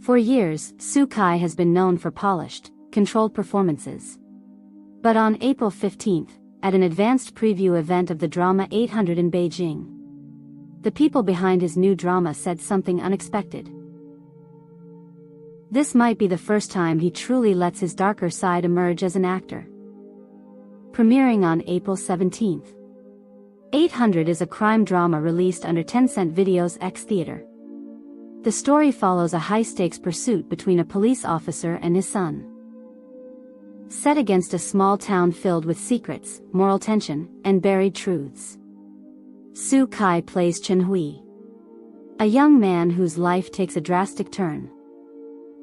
For years, Xu Kai has been known for polished, controlled performances. But on April 15th, at an advanced preview event of the drama 800 in Beijing, the people behind his new drama said something unexpected. This might be the first time he truly lets his darker side emerge as an actor. Premiering on April 17th. 800 is a crime drama released under Tencent Video's X Theater. The story follows a high-stakes pursuit between a police officer and his son. Set against a small town filled with secrets, moral tension, and buried truths. Xu Kai plays Chen Hui, a young man whose life takes a drastic turn,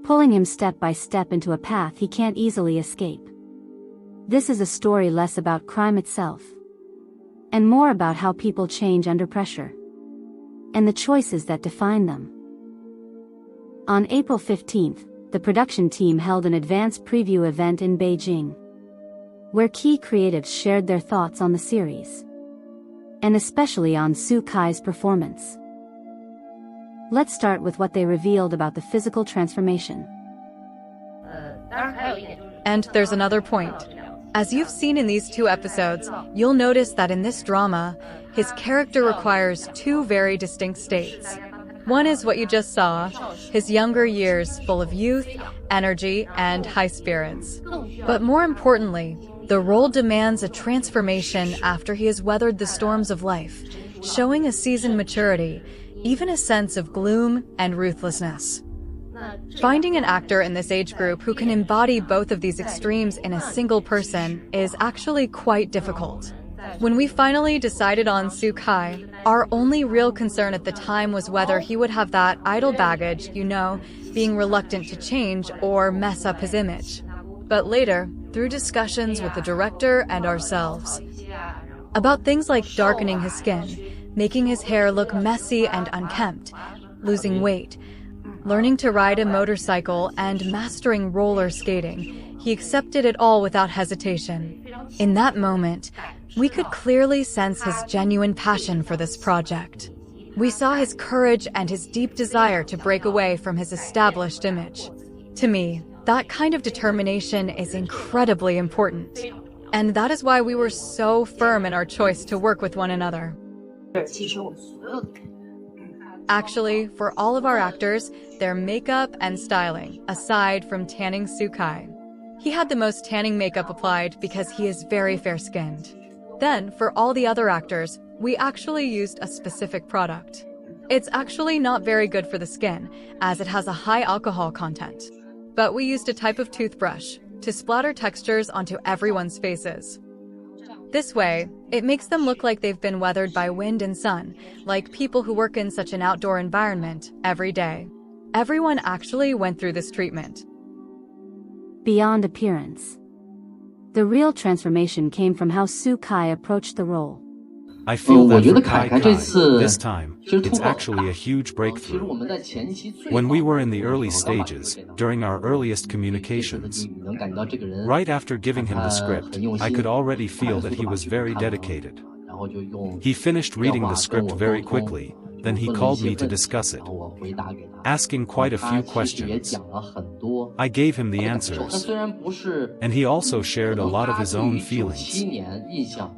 pulling him step by step into a path he can't easily escape. This is a story less about crime itself, and more about how people change under pressure, and the choices that define them. On April 15th, the production team held an advanced preview event in Beijing, where key creatives shared their thoughts on the series, and especially on Xu Kai's performance. Let's start with what they revealed about the physical transformation. And there's another point. As you've seen in these 2 episodes, you'll notice that in this drama, his character requires 2 very distinct states. One is what you just saw, his younger years full of youth, energy, and high spirits. But more importantly, the role demands a transformation after he has weathered the storms of life, showing a seasoned maturity, even a sense of gloom and ruthlessness. Finding an actor in this age group who can embody both of these extremes in a single person is actually quite difficult. When we finally decided on Xu Kai, our only real concern at the time was whether he would have that idle baggage, being reluctant to change or mess up his image. But later, through discussions with the director and ourselves, about things like darkening his skin, making his hair look messy and unkempt, losing weight, learning to ride a motorcycle, and mastering roller skating, he accepted it all without hesitation. In that moment, we could clearly sense his genuine passion for this project. We saw his courage and his deep desire to break away from his established image. To me, that kind of determination is incredibly important. And that is why we were so firm in our choice to work with one another. Actually, for all of our actors, their makeup and styling, aside from tanning Xu Kai. He had the most tanning makeup applied because he is very fair-skinned. Then, for all the other actors, we actually used a specific product. It's actually not very good for the skin, as it has a high alcohol content. But we used a type of toothbrush to splatter textures onto everyone's faces. This way, it makes them look like they've been weathered by wind and sun, like people who work in such an outdoor environment every day. Everyone actually went through this treatment. Beyond appearance, the real transformation came from how Xu Kai approached the role. I feel that for Kai Kai, this time, it's actually a huge breakthrough. When we were in the early stages, during our earliest communications, right after giving him the script, I could already feel that he was very dedicated. He finished reading the script very quickly, then he called me to discuss it, asking quite a few questions. I gave him the answers, and he also shared a lot of his own feelings.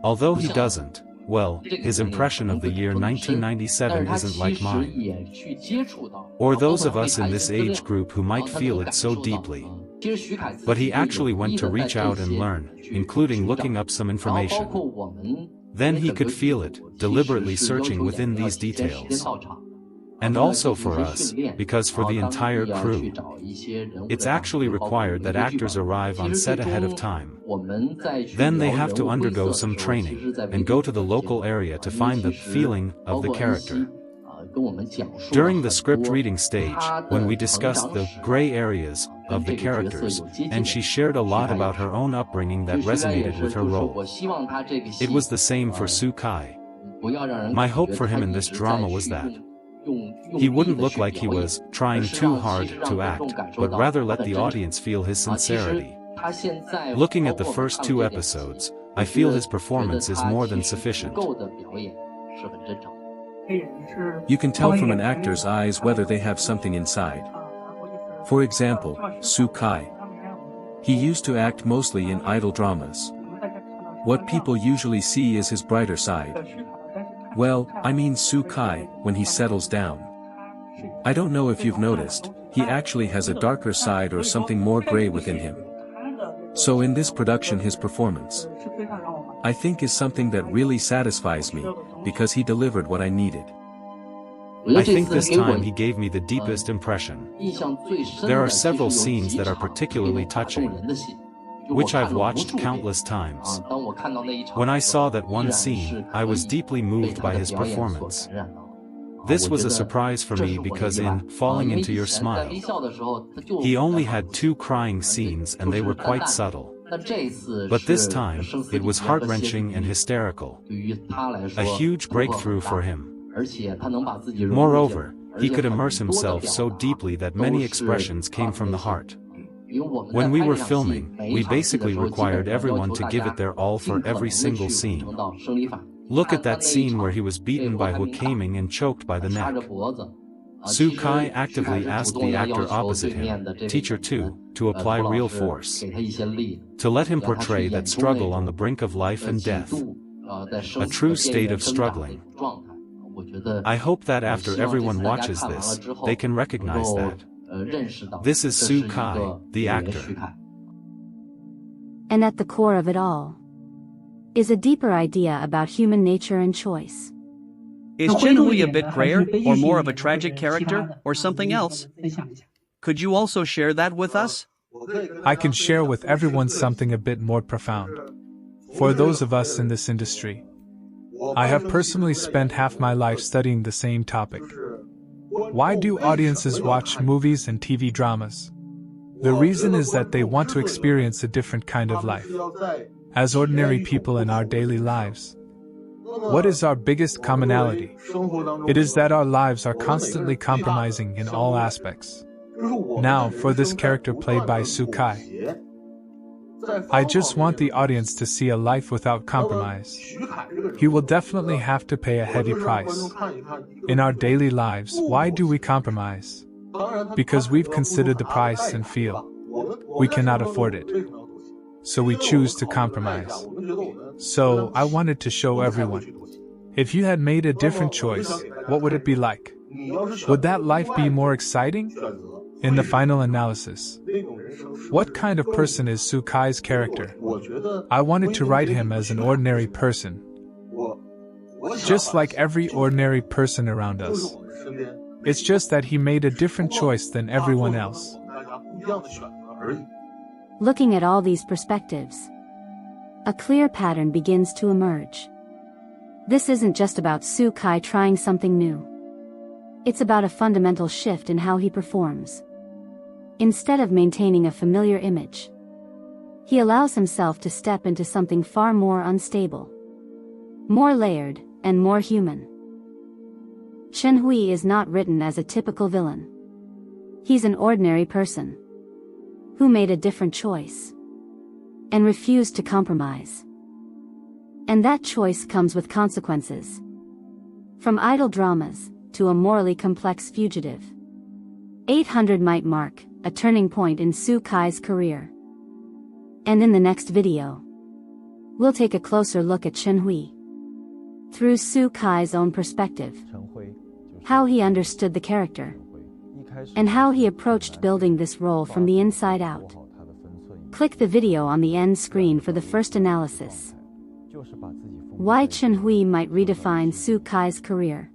Although he doesn't, well, his impression of the year 1997 isn't like mine, or those of us in this age group who might feel it so deeply. But he actually went to reach out and learn, including looking up some information. Then he could feel it, deliberately searching within these details. And also for us, because for the entire crew, it's actually required that actors arrive on set ahead of time. Then they have to undergo some training, and go to the local area to find the feeling of the character. During the script reading stage, when we discussed the gray areas of the characters, and she shared a lot about her own upbringing that resonated with her role. It was the same for Xu Kai. My hope for him in this drama was that he wouldn't look like he was trying too hard to act, but rather let the audience feel his sincerity. Looking at the first 2 episodes, I feel his performance is more than sufficient. You can tell from an actor's eyes whether they have something inside. For example, Su Kai. He used to act mostly in idol dramas. What people usually see is his brighter side. Well, I mean Su Kai, when he settles down. I don't know if you've noticed, he actually has a darker side or something more gray within him. So in this production his performance, I think, is something that really satisfies me, because he delivered what I needed. I think this time he gave me the deepest impression. There are several scenes that are particularly touching, which I've watched countless times. When I saw that one scene, I was deeply moved by his performance. This was a surprise for me because in Falling Into Your Smile, he only had 2 crying scenes and they were quite subtle. But this time, it was heart-wrenching and hysterical. A huge breakthrough for him. Moreover, he could immerse himself so deeply that many expressions came from the heart. When we were filming, we basically required everyone to give it their all for every single scene. Look at that scene where he was beaten by Hu Yifei and choked by the neck. Su Kai actively asked the actor opposite him, Teacher 2, to apply real force. To let him portray that struggle on the brink of life and death. A true state of struggling. I hope that after everyone watches this, they can recognize that. This is Su Kai, the actor. And at the core of it all is a deeper idea about human nature and choice. Is Chen Hui a bit grayer, or more of a tragic character, or something else? Could you also share that with us? I can share with everyone something a bit more profound. For those of us in this industry, I have personally spent half my life studying the same topic. Why do audiences watch movies and TV dramas? The reason is that they want to experience a different kind of life. As ordinary people in our daily lives, what is our biggest commonality? It is that our lives are constantly compromising in all aspects. Now, for this character played by Su Kai, I just want the audience to see a life without compromise. He will definitely have to pay a heavy price. In our daily lives, why do we compromise? Because we've considered the price and feel we cannot afford it. So we choose to compromise. So, I wanted to show everyone. If you had made a different choice, what would it be like? Would that life be more exciting? In the final analysis, what kind of person is Su Kai's character? I wanted to write him as an ordinary person. Just like every ordinary person around us. It's just that he made a different choice than everyone else. Looking at all these perspectives, a clear pattern begins to emerge. This isn't just about Su Kai trying something new. It's about a fundamental shift in how he performs. Instead of maintaining a familiar image, he allows himself to step into something far more unstable, more layered, and more human. Chen Hui is not written as a typical villain. He's an ordinary person who made a different choice and refused to compromise. And that choice comes with consequences. From idle dramas to a morally complex fugitive. 800 might mark a turning point in Su Kai's career. And in the next video, we'll take a closer look at Chen Hui through Su Kai's own perspective, how he understood the character, and how he approached building this role from the inside out. Click the video on the end screen for the first analysis. Why Chen Hui might redefine Su Kai's career.